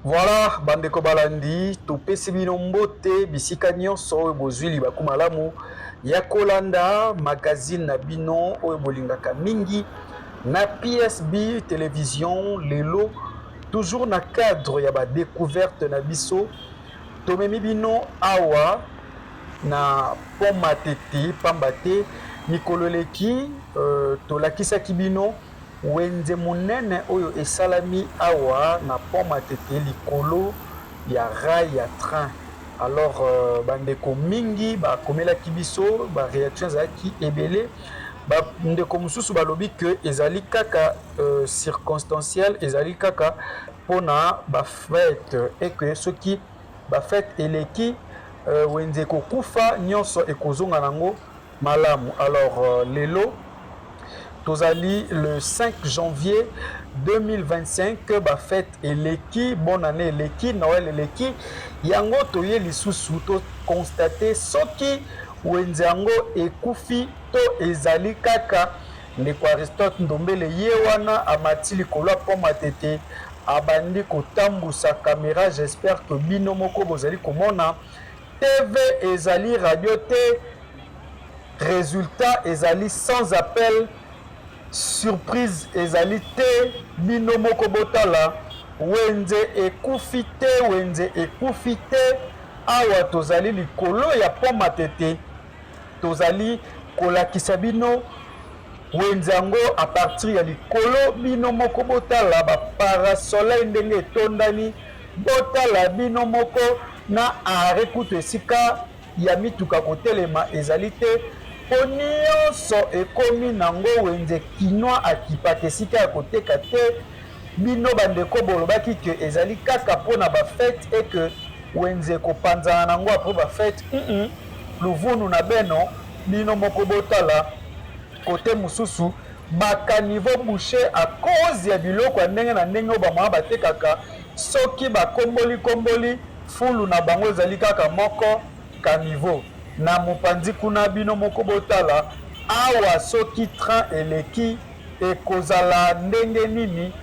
Voilà, bandeko balandi, topesi bino mbote bisika nyonso oyo bozwi libaku malamu ya kolanda magazine na bino oyo bolingaka mingi na PSB télévision lelo toujours na cadre ya découverte na biso tomemi bino awa na pont Matete pamba te mikolo eleki tolakisaki bino wenze monene oyo esalami awa na pont Matete likolo ya rail ya train. Alors bandeko mingi bakomelaki biso baréaction ezalaki ebele, bandeko mosusu balobi ke ezali kaka circonstanciel, ezali kaka mpona bafete eke soki bafete eleki wenze kokufa nyonso ekozonga nango malamu. Alors lelo tozali le 5 janvier 2025 bafete eleki, bonne année eleki, Noël eleki, yango toye lisusu to constate soki wenze yango ekufi to ezali kaka ndeko Aristote Ndombele ye wana amati likolo pont Matete abandi kotambusa caméra. J'espère que bino moko bozali komona TV ezali radio te, résultat ezali sans appel, surprise ezali te, bino moko botala wenze ekufi te, wenze ekufi te. Awa tozali likolo ya pont Matete, tozali kolakisa bino wenze yango a partir ya likolo, bino moko botala ba parasoleil ndenge etondani, botala bino moko na arrêt kutu esika ya mituka kotelema ezali te, po nyonso ekomi nango wenze kinois akipaka esika ya koteka te. Bino bandeko bolobaki ke ezali kaka mpona bafete eke wenze kopanzana nango apres bafete. Luvunu na beno bino moko botala kote mosusu bakaniveau boucher a cause ya biloko ya ndenge na ndenge oyo bamwa batekaka, soki bakomboli fulu na bango ezali kaka moko caniveau. Na mopanzi kuna bino moko botala awa soki train eleki ekozala ndenge nini,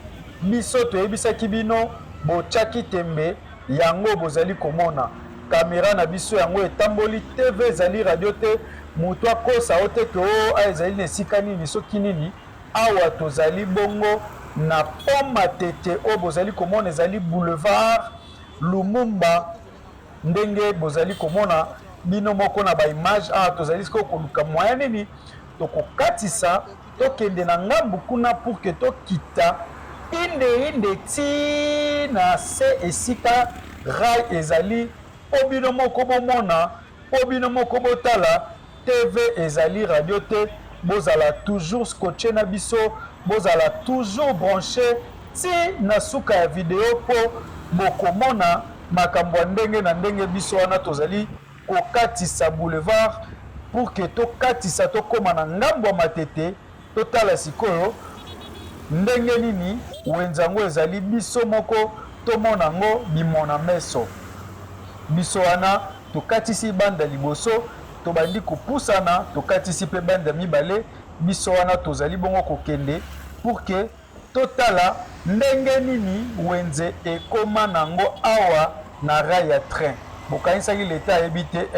biso toyebisaki bino botiaki tembe yango bozali komona. Kamera na biso yango etamboli, TV ezali radio te, moto akosa oteke o ezali na esika nini soki nini. Awa tozali bongo na pont Matete oyo bozali komona ezali boulevard Lumumba, ndenge bozali komona bino moko na baimage. Awa tozali siko koluka moyen nini tokokatisa tokende na ngambu kuna pour que tokita inde ti na se esika rail ezali, po bino moko bomona, po bino moko botala. TV ezali radio te, bozala toujours scotché na biso, bozala toujours branché ti na suka ya video po bokomona makambo ndenge na ndenge. Biso wana tozali kokatisa boulevard pour que tokatisa tokoma na ngambo ya Matete, totala sikoyo ndenge nini wenzango ezali biso moko tomona ngo bimona meso. Biso wana tokatisi banda liboso, tobandi kopusana tokatisi pe banda mibale. Biso wana tozali bongo kokende pour que totala ndenge nini wenze ekoma nango awa na rail ya train. Bokanisaki leta ayebi te,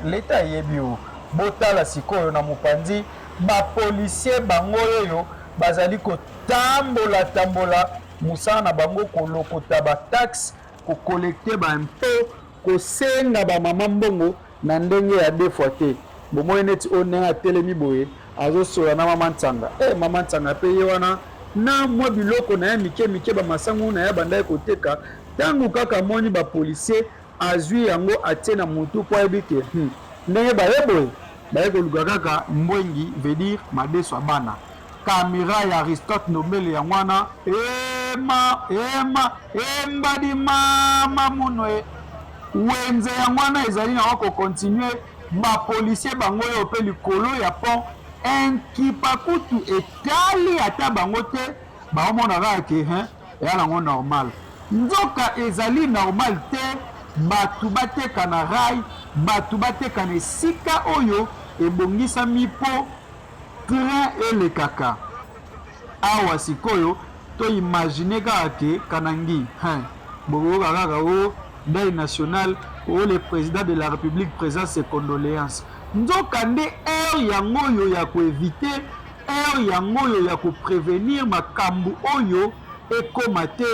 leta ayebi o. Botala sikoyo na mopanzi bapolisier bango oyo bazali kotambola musana na bango kolokota bataxe, kokolekte bampo, kosenga bamama mbongo na ndenge ya defwa te. Bomoi neti o ndenge atelemi boye azosola na mama Ntsanga. Mama Ntsanga pe ye wana na mwa biloko na ya mike bamasangu na ya banda koteka, tangu kaka moni bapolisier azwi yango atie na mutu po ayebi ke ndenge baye boye baye koluka kaka mbwengi veut dire madeso abana. Kamera ya Aristote Ndombele yango wana embadi mama muno wenze yango wana ezali na wako continue bapolisier bango oyo pe likolo ya pont enkipa kutu etali ata bango te, baomona kaka ke eya nango normal. Nzoka ezali normal te, batu bateka na rail, batu bateka na esika oyo ebongisami po train elekaka. Awa sikoyo to imagine kaka ke kanangi bokoyoka kaka o deuil national o le président de la république présente ses condoléances. Nzoka nde heure yango oyo ya koevite, heure yango oyo ya koprévenir makambo oyo ekoma te.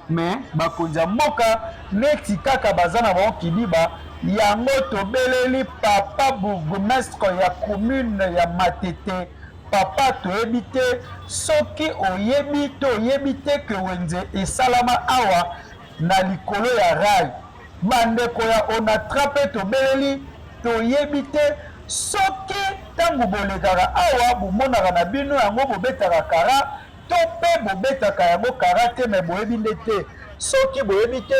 Mais bakonzi ya mboka neti kaka baza na bango kidiba, yango tobeleli papa bourgmestre ya commune ya Matete. Papa toyebi te soki oyebi to oyebi te ke wenze esalama awa na likolo ya rail. Bandeko ya Onatrap tobeleli toyebi te soki ntango bolekaka awa bomonaka na bino yango bobetaka kara to mpe bobetaka yango kara te, me boyebi nde te. Soki boyebi te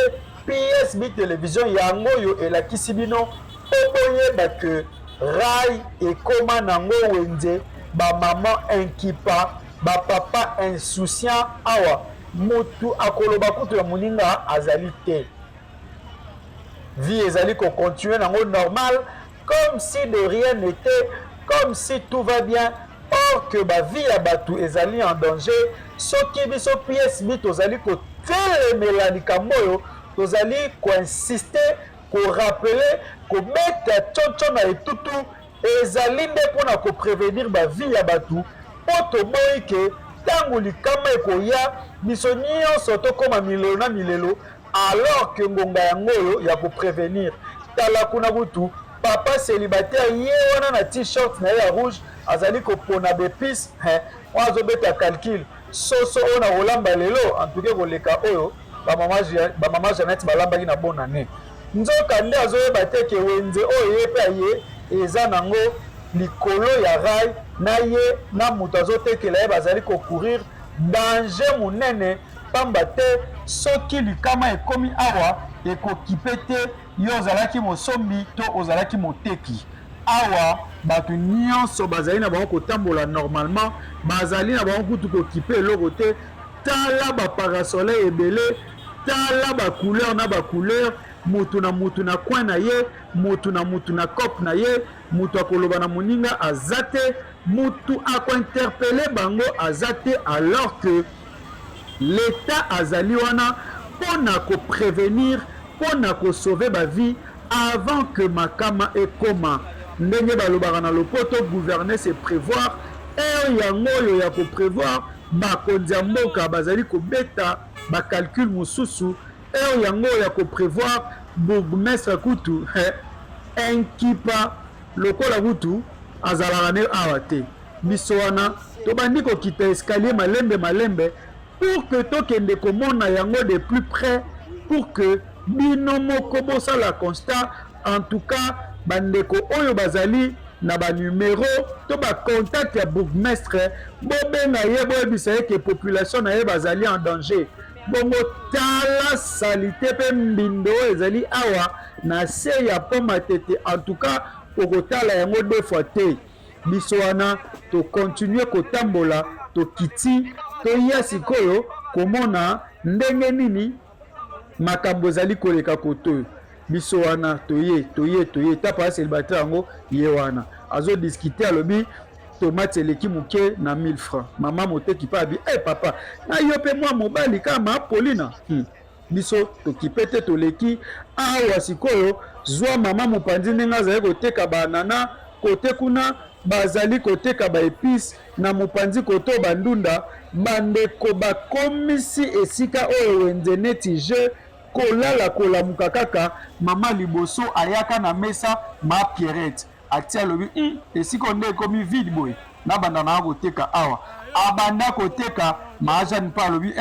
PSB télévision yango oyo elakisi bino mpo boyeba ke rail ekoma nango wenze bamama inkipa bapapa insouciant awa mutu akoloba kutu ya moninga azali te. Vie ezali kocontinue nango normal comme si de rien n'était, comme si tout va bien. Or que ba vie ya batu ezali en danger. Soki biso PSB tozali kotelemela likambo oyo, tozali koinsister, korapele, kobeta tchotcho na etutu, ezali nde mpona koprévenir ba vie ya batu mpo toboyi ke ntango likama ekoya biso nyonso tokóma milelo na milelo, alors que ngonga yango oyo ya koprévenir. Tala kuna butu papa célibataire ye wana na t-shirt na ye ya rouge azali kopona bepise wana azobeta calcul soso oyo na kolamba lelo antuke koleka oyo bamama Jeannette balambaki na bon année. Nzoka nde azoyeba te ke wenze oyo ye mpe aye eza nango likolo ya rail, na ye na moto azotekela ye bazali kokurir danger monene, pamba te soki likama ekomi awa ekokipe te yo ozalaki mosombi to ozalaki moteki. Awa bato nyonso bazali na bango kotambola normalement, bazali na bango kutu kokipe eloko te. Tala baparasoleil ebele, tala bacouleur na bacouleur, mutu na coin na ye, mutu na cope na ye, mutu akoloba na moninga aza te, mutu akointerpele bango aza te, alors que l'État azali wana mpona koprévenir, mpona kosauve bavi avant que makama ekoma. Ndenge balobaka na lopoto gouverner c'est prévoir, yango oyo ya koprévoir bakonzi ya mboka bazali kobeta bakalcule mosusu, yango oyo ya koprévoir bourgmestre kutu inkipa lokola kutu azalaka ne awa te. Biso wana tobandi kokita escalier malembe pour que tokende komona yango de plus près, pour que bino moko bosala constat. En tout cas bandeko oyo bazali na ba numéro to ba contact ya bourgmestre bobenga ye boyebisa ye ke population na ye bazali en danger. Bongo tala salite pe mbindo ezali awa na se ya po Matete. En tout cas okotala yango deux fois te. Biso wana to continue kotambola to kiti to ya sikoyo komona ndenge nini makambo ezali koleka koto. Biso wana toye tapa célibataire yango ye wana azo discuter alobi tomate eleki muke na 1000 francs. Mama moteki pa abi papa na yo pe mwa mobali kama Paulina biso tokipete toleki awa sikoyo zwa mama mopanzi ndenge azali koteka banana kote kuna bazali koteka ba épices na mopanzi koto bandunda bandeko bakomisi esika oyo wenze neti je kolala kolamuka kaka mama liboso ayaka na mesa ma Pierrette atia lobi esika nde ekomi vide boy na banda na koteka awa abanda koteka ma Jeanne pa lobi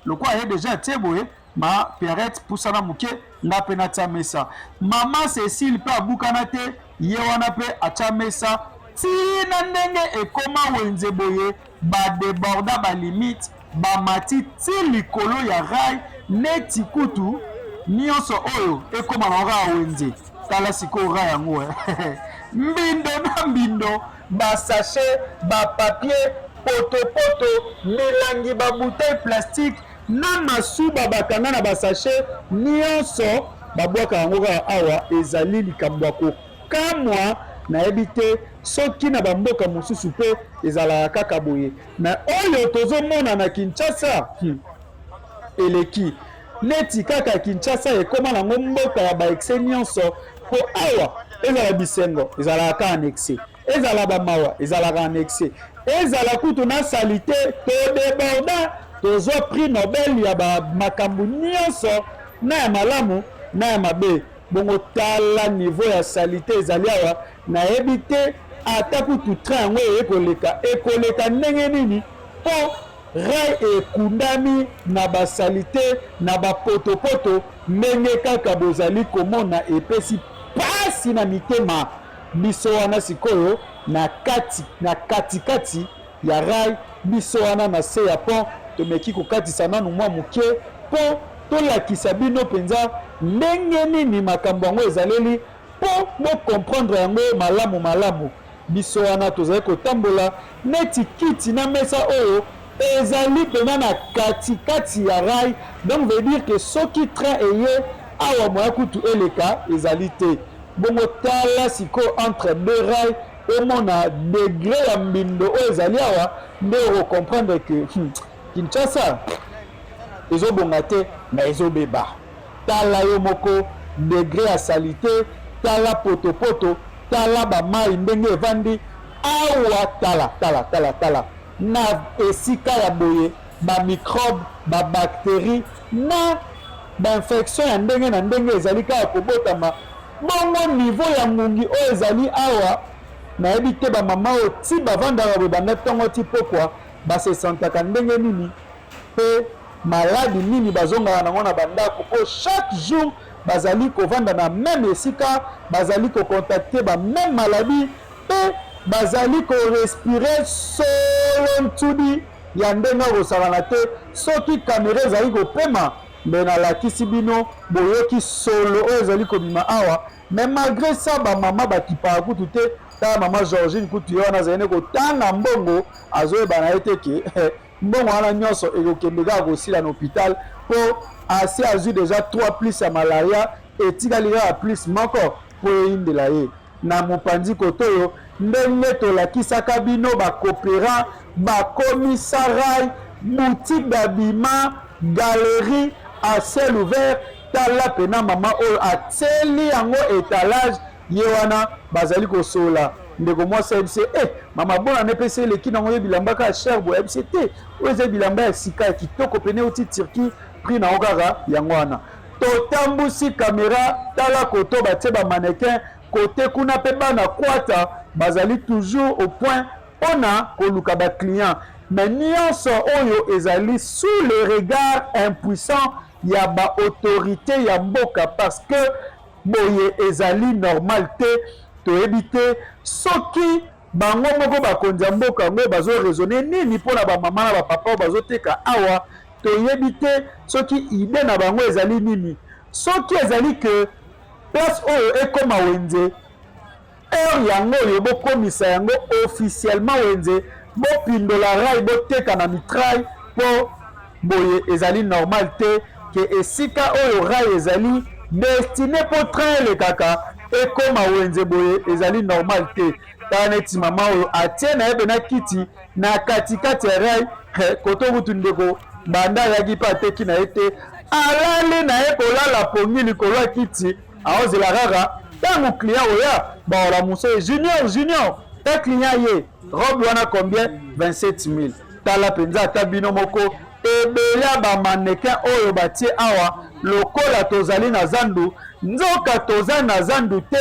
lokwa ye déjà tie boy ma Pierrette pusana muke nga pe na tia mesa mama Cécile pe abukana te ye wana pe atia mesa tina ndenge ekoma wenze boye ba déborda ba limite ba mati ti likolo ya rail neti kutu nyonso oyo ekoma na rail wenze. Tala siko rail yango mbindo na mbindo ba sachet ba papier poto milangi ba bouteille plastique na masuba bakanga na ba sachet nyonso babwaka yango awa ezali likambo ya kokamwa nayebi te soki na bamboka mosusu mpe ezalaka kaka boye na oyo tozomona na Kinshasa eleki neti kaka Kinshasa ekoma nango mboka ya baexe nyonso po awa ezala bisengo ezalaka annexe ezala bamawa ezalaka annexe ezala kutu na salite to déborda tozwa prix Nobel ya makambo nyonso na ya malamu na ya mabe bongo tala niveau ya salite ezali awa nayebi te ata kutu train yango ekoleka ndenge nini po rai ekundami na basalite na bapotopoto ndenge kaka bozali komona epesi pasi na mitema biso wana sikoyo na katikati ya rai biso wana na se ya pont tomeki kokatisa nanu mwa moke mpo tolakisa bino mpenza ndenge nini makambo yango ezaleli mpo bokomprendre yango malamu biso wana tozali kotambola neti kiti na mesa oyo ezali mpenza na katikati ya rai donc veut dire que soki train eye awa moya kutu eleka ezali te bongo tala sikoyo entre deux rai omona degré ya mbindo oyo ezali awa nde okomprendre que Kinshasa ezobonga te na ezobeba tala yo moko degré ya salite tala potopoto tala bamai ndenge evandi awa tala na esika ya boye bamicrobe babactérie na bainfection ya ndenge na ndenge ezali kaka kobotama bongo niveau ya ngungi oyo ezali awa nayebi te bamama oyo ti bavandaka boye banda ntongo ti pokwa basesantaka ndenge nini mpe maladi nini bazongaka nango na bandako po chaque jour bazali kovanda na même esika bazali kokontakte bameme maladi mpe bazali korespire solo ntudi ya ndenge akosakana te soki kamera ezali kopema mbe nalakisi bino boyoki solo oyo ezali kobima awa mais malgré ça bamama bakipaka kutu te tala mama Georgine kutu ye wana azali ne kotanga mbongo azoyeba na ye te ke mbongo wana nyonso ekokende kaka kosila na hôpital mpo asi azwi déjà 3 plus ya malaria etikali kaka plus moko mpo eyindela ye na mopanzi kote oyo ndenge tolakisaka bino bakopera bakomisa rai boutique d'habillement galerie à ciel ouvert tala pena mama oyo ateli yango étalage ye wana bazali kosola ndeko mwasi ayebisi mama bona nepesi eleki nango ye bilamba kaka cher boye ayebisi te oyo eza bilamba ya sika ya kitoko pene oti Turquie prix nango kaka yango wana totambusi kamera tala koto batie bamannequin kote kuna mpe bana kwata bazali toujours au point mpona koluka baclient mais nyonso oyo ezali sous le regard impuissant ya baautorité ya mboka parce que boye ezali normal te toyebi te soki bango moko bakonzi ya mboka yango bazoraisonne nini mpona bamama na bapapa oyo bazoteka awa toyebi te soki ide na bango ezali nini soki ezali ke place oyo ekoma wenze heure yango oyo bokomisa yango officiellement wenze bopindola rai boteka na mitraille mpo boye ezali normal te ke esika oyo rai ezali destiné mpo train elekaka ekoma wenze boye ezali normal te tala neti mama oyo atie na ye pena kiti na katikati ya rai koto kutu ndeko banda ayaki mpe ateki na ye te alali na ye kolala pongi likolo ya kiti aozela kaka ntango client oya baolamuso ye junior ta client ye robe wana combien 27 000 tala mpenza ata bino moko ebele ya bamannequin oyo batie awa lokola tozali na zandu nzoka toza na zandu te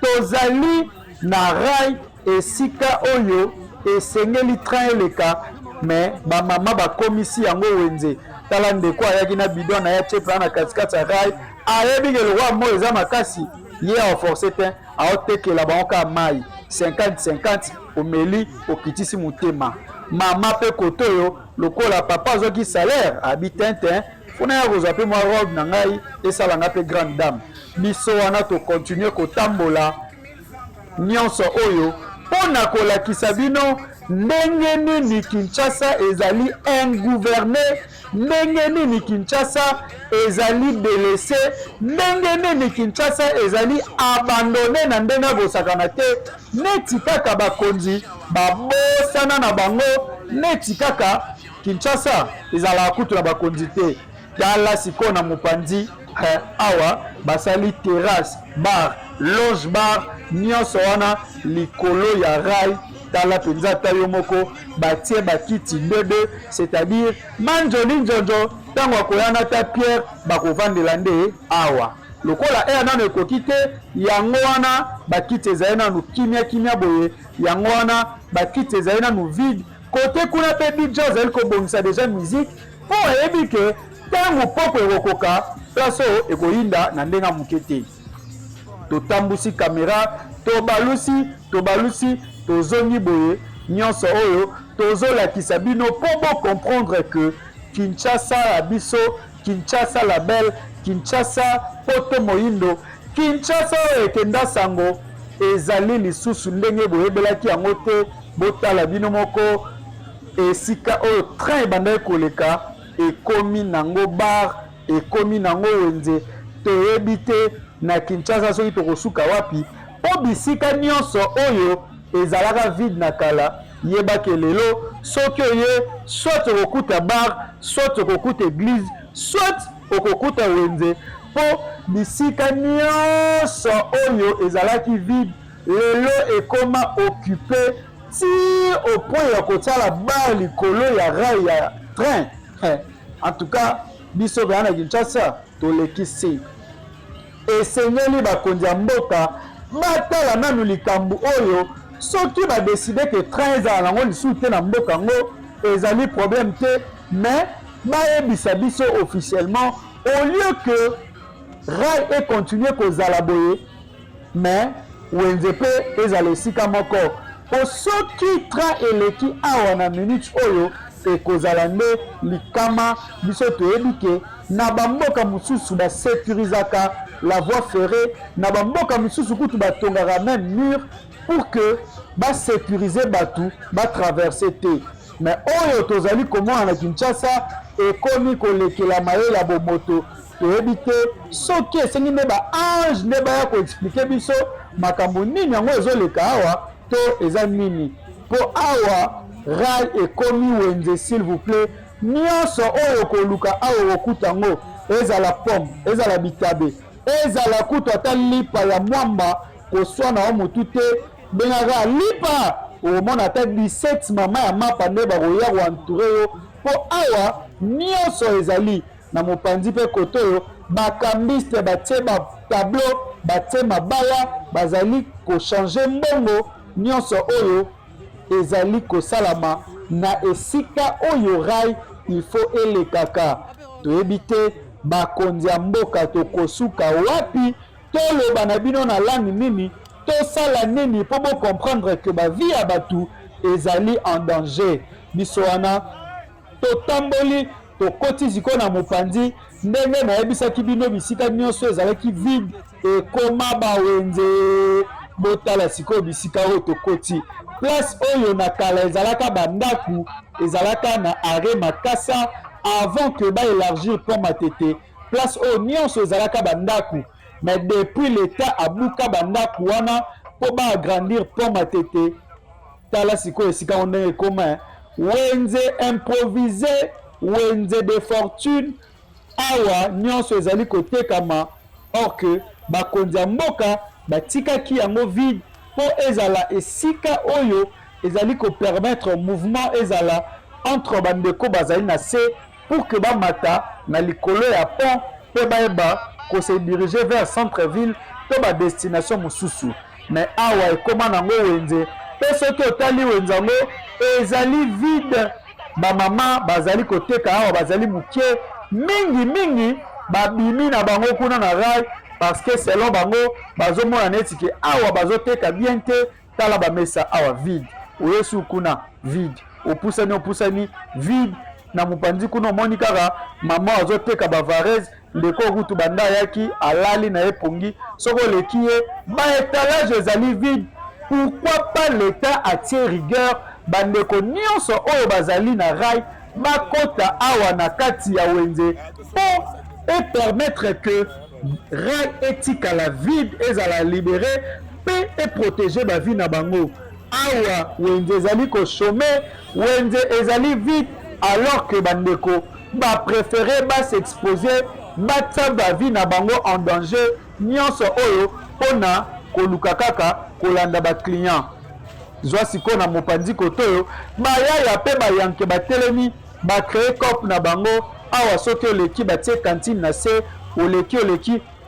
tozali na rai esika oyo esengeli train eleka mais bamama bakomisi yango wenze tala ndeko ayaki na bidon na ye atie pena na katikati ya rai ayebi ke lokwa mo eza makasi ye aoforce te aotekela bango kaka mai 50-50 omeli okitisi motema mama mpe kote oyo lokola papa azwaki salaire abi tintin funa ya kozwa mpe mwa robe na ngai esalanga mpe grande dame biso wana tokontinue kotambola nyonso oyo mpona kolakisa bino ndenge nini Kinshasa ezali ingouverné ndenge nini Kinshasa ezali délaissé ndenge nini Kinshasa ezali abandonné na ndenge abosakana te neti kaka bakonzi babosana na bango neti kaka Kinshasa ezalaka kutu na bakonzi te tala sikoyo na mopanzi awa basali terrasse bar loge bar nyonso wana likolo ya rail. Tala penza ta yo moko batie bakiti ndede, c'est-à-dire manjoli njonjo ntango akoyana ta Pierre bakovandela nde awa lokola nano ekoki te yango wana bakiti ezali nanu kimia boye, yango wana bakiti ezali nanu vide. Kote kuna pe DJ ozali kobongisa deja musique mpo oyebi ke ntango poko ekokoka place oyo ekoyinda na ndenge moke te. Totambusi kamera tobalusi tozongi boye nyonso oyo tozolakisa bino mpo comprendre que Kinshasa ya biso, Kinshasa la belle, Kinshasa poto moyindo, Kinshasa oyo ekenda sango ezali lisusu ndenge boyebelaki yango te. Botala bino moko esika oyo train ebandaki koleka ekomi nango bar, ekomi nango wenze. Toyebi te na Kinshasa soki tokosuka wapi po bisika nyonso oyo ezalaka vide na kala. Yebake lelo soki oye soit okokuta bar, soit okokuta église, soit okokuta wenze. Po bisika nyonso oyo ezalaki vide lelo ekoma occupé ti au point ya kotala bar likolo ya rail ya train. En tout cas biso bana na Kinshasa toleki se esengeli bakonzi ya mboka batala nanu likambo oyo. Soki badeside ke train ezala nango lisusu te na mboka yango ezali problème te, mais bayebisa biso officiellement au lieu que rail ekontinue kozala boye mais wenze mpe ezala esika moko. Po soki train eleki awa na minute oyo ekozala nde likama. Biso toyebi ke na bamboka mosusu basécurisaka la voie ferrée, na bamboka mosusu kutu batongaka même mur pour que basécuriser batu batraverse te. Mais oyo tozali komona na Kinshasa ekomi kolekela mayela bomoto. Toyebi te soki esengi nde baange nde baya koexplike biso makambo nini yango ezoleka awa to eza nini. Po awa rail ekomi wenze s'il vous plaît. Nyonso oyo koluka awa okuta ngo ezala pomme, ezala bitabe, ezala kutu ata lipa ya mwamba koswana wa motu te bengaka lipa omona ata 17 mama ya mapa nde bakoya koentoure yo. Po awa nyonso ezali na mopanzi mpe kote oyo bakambiste batie batableau batie mabaya bazali kochange mbongo nyonso oyo ezali kosalama na esika oyo rail il faut elekaka. Toyebi te bakonzi ya mboka tokosuka wapi toloba na bino na langue nini tosala nini po comprendre que bavie ya batu ezali en danger. Biso wana totamboli tokoti ziko na mopanzi ndenge nayebisaki bino bisika nyonso ezalaki vide ekoma bawenze. Botala sikoyo bisika oyo tokoti place oyo na kala ezalaka bandaku ezalaka na arrêt Makasa avant que baélargir pont Matete. Place oyo nyonso ezalaka bandaku, mais depuis l'état abuka bandaku wana po baagrandir pont Matete. Tala sikoyo esika ondenge ekoma wenze improvisé, wenze de fortune awa nyonso ezali kotekama. Or que bakonzi ya mboka batikaki yango vide po ezala esika oyo ezali kopermettre mouvement ezala entre bandeko bazali na se pour que bamata na likolo ya pont pe baeba ko se diriger vers centre-ville to ba destination mosusu. Mais awa ekoma nango wenze pe soki otali wenze yango ezali vide. Bamama bazali koteka awa bazali mukie mingi babimi na bango kuna na rail parce que selon bango bazomona neti ke awa bazoteka bien te. Tala bamesa awa vide, oyesu kuna vide, opusani vide. Na mopanzi kuna omoni kaka mama azoteka bavarese ndeko kutu banda yaki alali na epongi soko leki ye baetalage ezali vide. Pourquoi pas l'état atie rigueur bandeko nyonso oyo bazali na rail bakota awa na kati ya wenze po et permettre que rail etikala vide ezala libéré pe et protéger bavi na bango. Awa wenze ezali koshome, wenze ezali vide alors que bandeko bapréféré basexpose batia bavi na bango en danger nyonso oyo mpona koluka kaka kolanda baclient. Zwa sikoyo na mopanzi kote oyo bayaya mpe bayanke batelemi bacreye cope na bango awa soki oleki batie cantine na se oleki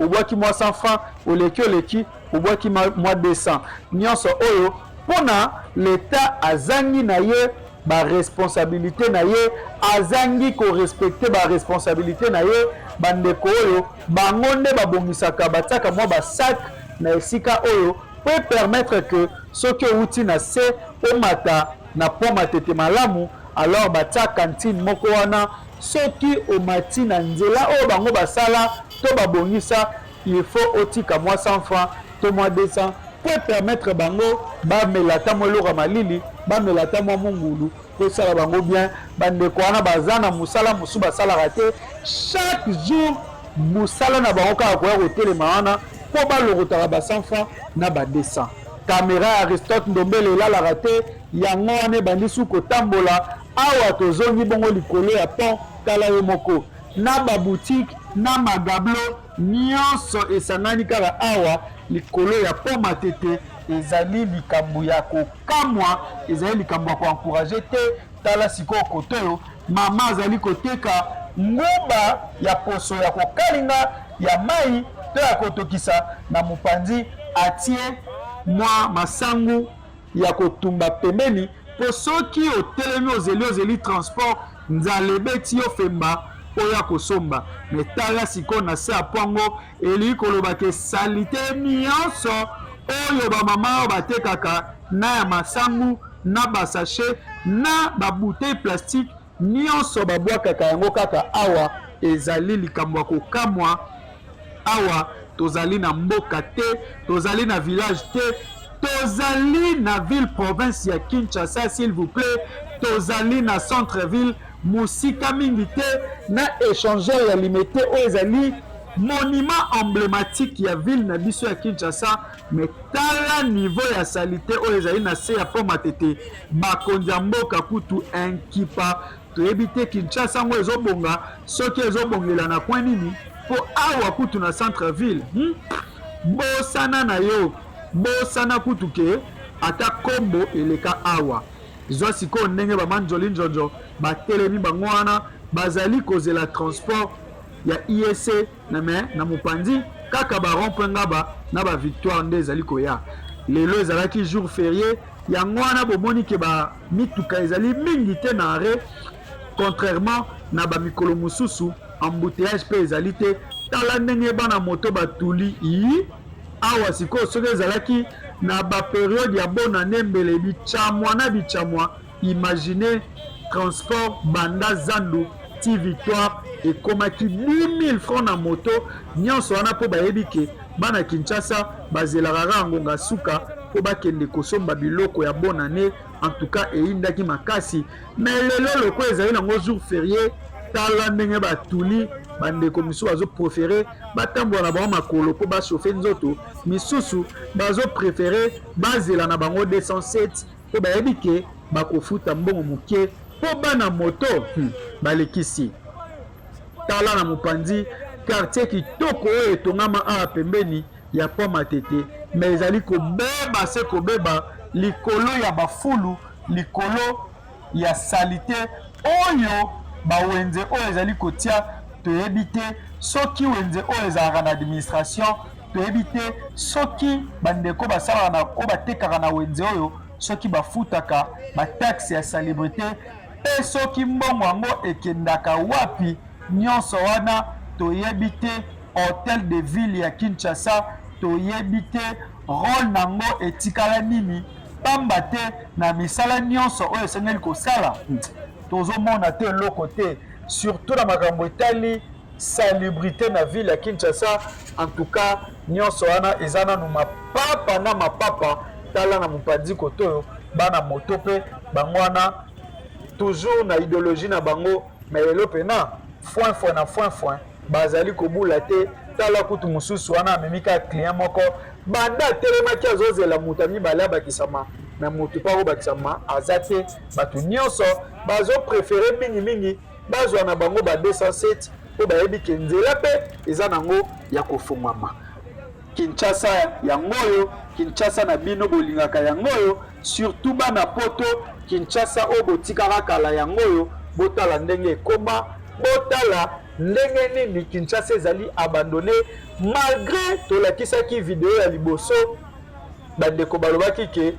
obwaki mwa 100 francs oleki obwaki mwa 200 nyonso oyo mpona leta azangi na ye baresponsabilité na ye azangi korespecte baresponsabilité na ye bandeko oyo bango nde babongisaka batiaka mwa basak na esika oyo po permettre que soki outi na se omata na po matete malamu alors batia cantine moko wana soki omati na nzela oyo bango basala to babongisa il faut otika mwa 100 francs to mwa 200 po permettre bango bamela ata mwa eloko malili bamela ata mwa mongulu po esala bango bien. Bandeko wana baza na mosala mosusu basalaka te chaque jour mosala na bango kaka koya kotelema wana po balokotaka ba 100 francs na ba 200. Caméra ya Aristote Ndombele elalaka te yango wana ebandi su kotambola awa tozongi bongo likolo ya pont tala yo moko na baboutique na magablo nyonso esangani kaka awa likolo ya pont Matete ezali likambo ya kokamwa ezali likambo ya koencourage te. Tala sikoyo kote oyo mama azali koteka nguba ya poso ya kokalinga ya mai to ya kotokisa na mopanzi atie mwa masangu ya kotumba pembeni po soki otelemi ozeli transport nzala ebeti yo femba oya kosomba. Me tala sikoyo na se ya pwango elingi kolobaka esalite nyonso oyo bamama oyo batekaka na ya masangu na basashe na babouteille plastique nyonso babwakaka yango kaka awa ezali likambo ya kokamwa. Awa tozali na mboka te, tozali na village te, tozali na ville province ya Kinshasa s'il vous plaît, tozali na centre ville musika mingi te na échangeur ya limité oyo ezali monument emblématique ya ville na biso ya Kinshasa. Mais tala niveau ya salite oyo ezali na se ya pont Matete bakonzi ya mboka kutu inkipa toyebi te Kinshasa ngo ezobonga soki ezobongela na coin nini po awa kutu na centre ville bosana na yo bosana kutu ke ata kombo eleka awa. Zwa sikoyo ndenge bamanjoli njonjo batelemi bango wana bazali kozela transport ya IEC na mopanzi kaka barompoint ngaba na ba victoire nde ezali koya. Lelo ezalaki jour férié yango wana bomoni ke ba mituka ezali mingi te na arrêt contrairement na ba mikolo mosusu embouteillage pe ezali te. Tala ndenge bana moto batuli awa sikoyo soki ezalaki na ba période ya bona nembele bichamwa na bichamwa imaginez transport banda zandu ti victoire ekomaki 10 000 francs na moto nyonso wana mpo bayebi ke bana Kinshasa bazelaka kaka ngonga suka mpo bakende kosomba biloko ya bona ne. En tout cas eyindaki makasi. Mais lelo loko ezali nango jour férié tala ndenge batuli bandeko misusu bazoprefere batambola na bango makolo mpo bachauffe nzoto, misusu bazoprefere bazela na bango 207 mpo bayebi ke bakofuta mbongo moke mpo bana moto balekisi. Tala na mopanzi quartier kitoko oyo etongama awa pembeni ya pont Matete me ezali kobeba se kobeba likolo ya bafulu likolo ya salite oyo bawenze oyo ezali kotia toyebi te soki wenze oyo ezalaka na administration toyebi te soki bandeko basalaka na oyo batekaka na wenze oyo soki bafutaka bataxe ya salubrité pe soki mbongo yango ekendaka wapi nyonso wana toyebi te. Hôtel de ville ya Kinshasa toyebi te rôle nango etikala nini pamba te na misala nyonso oyo esengeli kosala tozomona te eloko te surtout na makambo etali salubrité na ville ya Kinshasa. En tout cas nyonso wana eza nanu mapapa na mapapa. Tala na mopanzi kote oyo bana moto mpe bango wana toujours na idéologie na bango mais lelo pena foin na foin bazali kobula te. Tala kutu mosusu wana amemika client moko banda telemaki azozela moto amibale abakisama na moto mpo akobakisama aza te. Bato nyonso bazoprefere mingi bazwa na bango ba 207 po bayebi ke nzela mpe eza nango ya kofungwama. Kinshasa yango oyo, Kinshasa na bino bolingaka yango oyo, surtout bana poto Kinshasa oyo botikaka kala yango oyo, botala ndenge ekoma, botala ndenge nini Kinshasa ezali abandonné malgré tolakisaki video ya liboso bandeko balobaki ke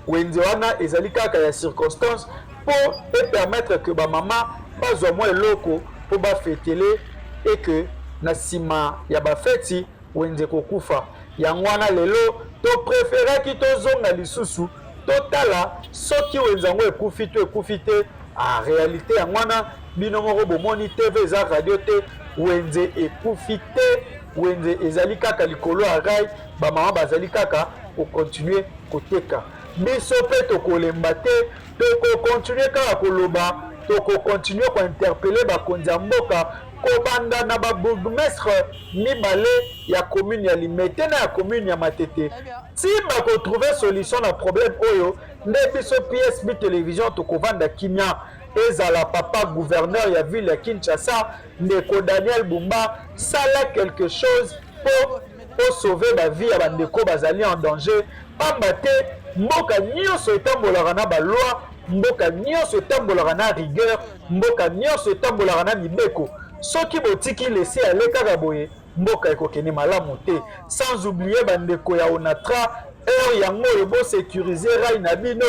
wenze wana ezali kaka ya circonstance pour permettre que ba mama bazwa mwa eloko po bafetele et que na nsima ya bafeti wenze kokufa. Yango wana lelo topréféraki tozonga lisusu totala soki wenze yango ekufi to ekufi te. En réalité yango wana bino moko bomoni TV eza radio te, wenze ekufi te, wenze ezali kaka likolo ya rail, bamama bazali kaka kokontinue koteka. Biso mpe tokolemba te, tokokontinue kaka koloba, tokokontinue kointerpele bakonzi ya mboka kobanda na babourgmestre mibale ya commune ya Limete na ya commune ya Matete ti bakotrouve solution na problème oyo nde biso PSB télévision tokovanda kimia ezala papa gouverneur ya ville ya Kinshasa ndeko Daniel Bumba sala quelque chose pour sauver la vie ya bandeko bazali en danger pamba te mboka nyonso etambolaka na baloi, mboka nyonso etambolaka na rigueur, mboka nyonso etambolaka na mibeko. Soki botiki lesi ale kaka boye mboka ekokende malamu te. Sans oublier bandeko ya Onatra oyo yango oyo bosécuriser rai na bino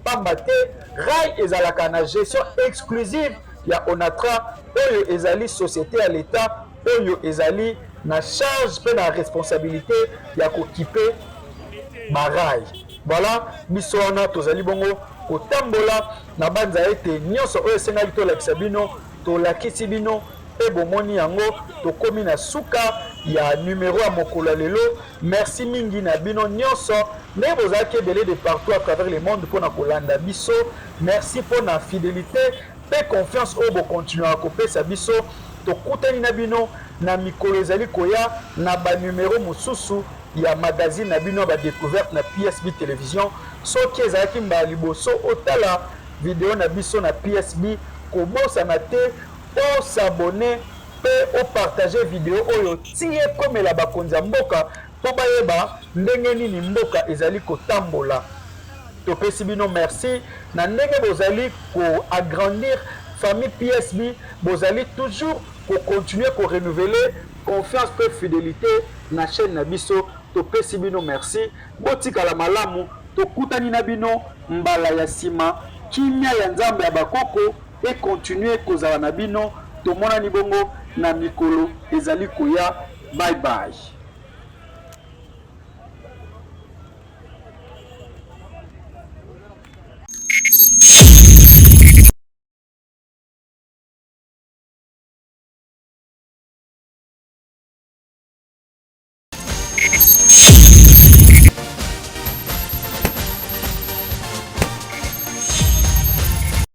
pamba te rai ezalaka na gestion exclusive ya Onatra oyo ezali société ya l'État oyo ezali na charge pe na responsabilité ya kokipe barai. Voilà, biso wana tozali bongo kotambola na banza ete nyonso oyo esengaki tolakisa bino tolakisi bino e bomoni yango tokomi na suka ya numéro ya mokolo lelo. Merci mingi na bino nyonso nde bozalaki ebele de partout à travers le monde mpona kolanda biso. Merci mpona fidélité pe confiance oyo bokontinuaka kopesa biso. Tokutani na bino na mikolo ezali koya na banumero mosusu ya magazine na bino ba découverte na PSB télévision. Soki ezalaki mbala liboso otala video na biso na PSB kobosana te osabone pe opartage video oyo ti ekomela bakonzi ya mboka po bayeba ndenge nini mboka ezali kotambola. Topesi bino merci na ndenge bozali koagrandir famille PSB, bozali toujours continuer ko renouveler confiance pe fidélité na chaîne na biso. Topesi bino merci, botikala malamu, tokutani na bino mbala ya sima kimia ya nzambe ya bakoko e continuer kozala na bino. Tomonani bongo na mikolo ezali koya. Bye bye.